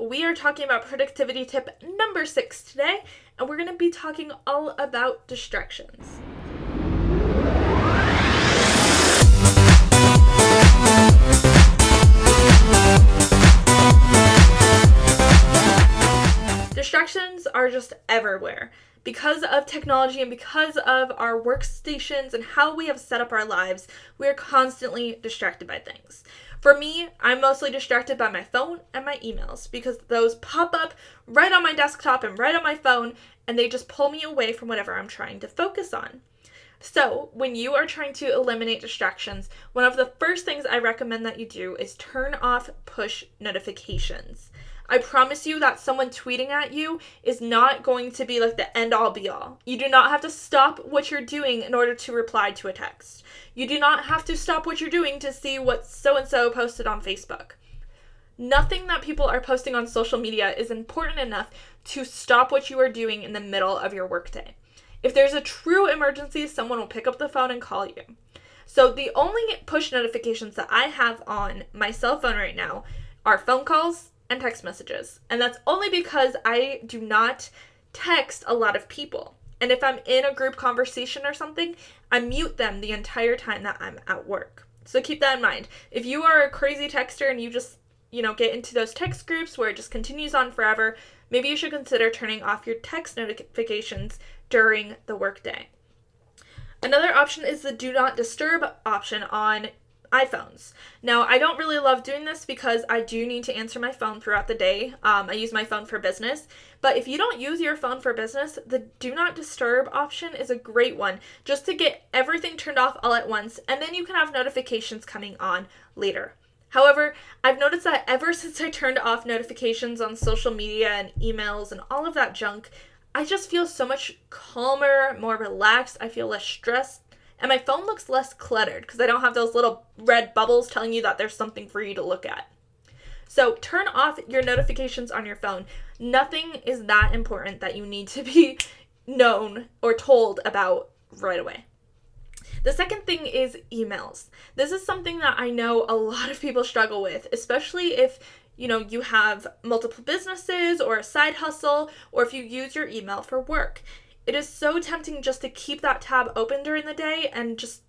We are talking about productivity tip number 6 today, and we're going to be talking all about distractions. Distractions are just everywhere. Because of technology and because of our workstations and how we have set up our lives, we are constantly distracted by things. For me, I'm mostly distracted by my phone and my emails because those pop up right on my desktop and right on my phone, and they just pull me away from whatever I'm trying to focus on. So, when you are trying to eliminate distractions, one of the first things I recommend that you do is turn off push notifications. I promise you that someone tweeting at you is not going to be like the end-all be-all. You do not have to stop what you're doing in order to reply to a text. You do not have to stop what you're doing to see what so-and-so posted on Facebook. Nothing that people are posting on social media is important enough to stop what you are doing in the middle of your workday. If there's a true emergency, someone will pick up the phone and call you. So the only push notifications that I have on my cell phone right now are phone calls and text messages. And that's only because I do not text a lot of people. And if I'm in a group conversation or something, I mute them the entire time that I'm at work. So keep that in mind. If you are a crazy texter and you just, get into those text groups where it just continues on forever, maybe you should consider turning off your text notifications during the workday. Another option is the do not disturb option on iPhones. Now, I don't really love doing this because I do need to answer my phone throughout the day. I use my phone for business. But if you don't use your phone for business, the do not disturb option is a great one just to get everything turned off all at once, and then you can have notifications coming on later. However, I've noticed that ever since I turned off notifications on social media and emails and all of that junk, I just feel so much calmer, more relaxed. I feel less stressed. And my phone looks less cluttered because I don't have those little red bubbles telling you that there's something for you to look at. So turn off your notifications on your phone. Nothing is that important that you need to be known or told about right away. The second thing is emails. This is something that I know a lot of people struggle with, especially if you have multiple businesses or a side hustle, or if you use your email for work. It is so tempting just to keep that tab open during the day and just,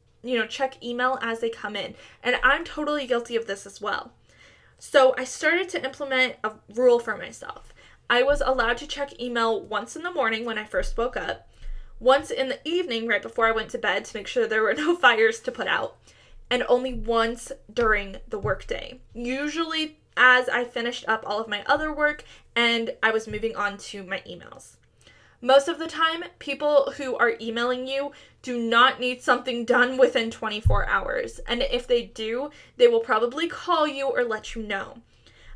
check email as they come in. And I'm totally guilty of this as well. So I started to implement a rule for myself. I was allowed to check email once in the morning when I first woke up, once in the evening right before I went to bed to make sure there were no fires to put out, and only once during the workday. Usually as I finished up all of my other work and I was moving on to my emails. Most of the time, people who are emailing you do not need something done within 24 hours. And if they do, they will probably call you or let you know.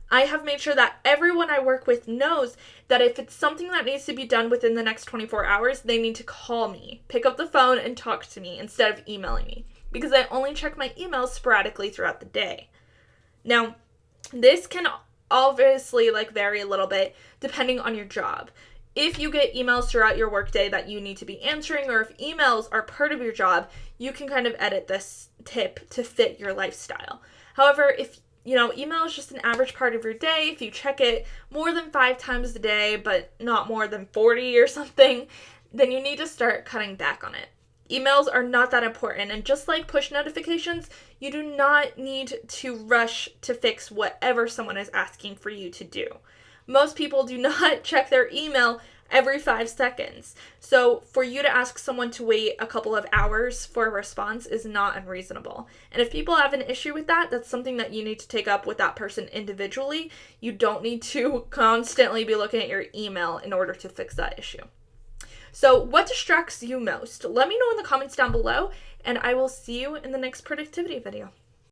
I have made sure that everyone I work with knows that if it's something that needs to be done within the next 24 hours, they need to call me, pick up the phone and talk to me instead of emailing me, because I only check my emails sporadically throughout the day. Now, this can obviously vary a little bit depending on your job. If you get emails throughout your workday that you need to be answering, or if emails are part of your job, you can kind of edit this tip to fit your lifestyle. However, if email is just an average part of your day, if you check it more than 5 times a day, but not more than 40 or something, then you need to start cutting back on it. Emails are not that important, and just like push notifications, you do not need to rush to fix whatever someone is asking for you to do. Most people do not check their email every 5 seconds. So for you to ask someone to wait a couple of hours for a response is not unreasonable. And if people have an issue with that, that's something that you need to take up with that person individually. You don't need to constantly be looking at your email in order to fix that issue. So what distracts you most? Let me know in the comments down below, and I will see you in the next productivity video.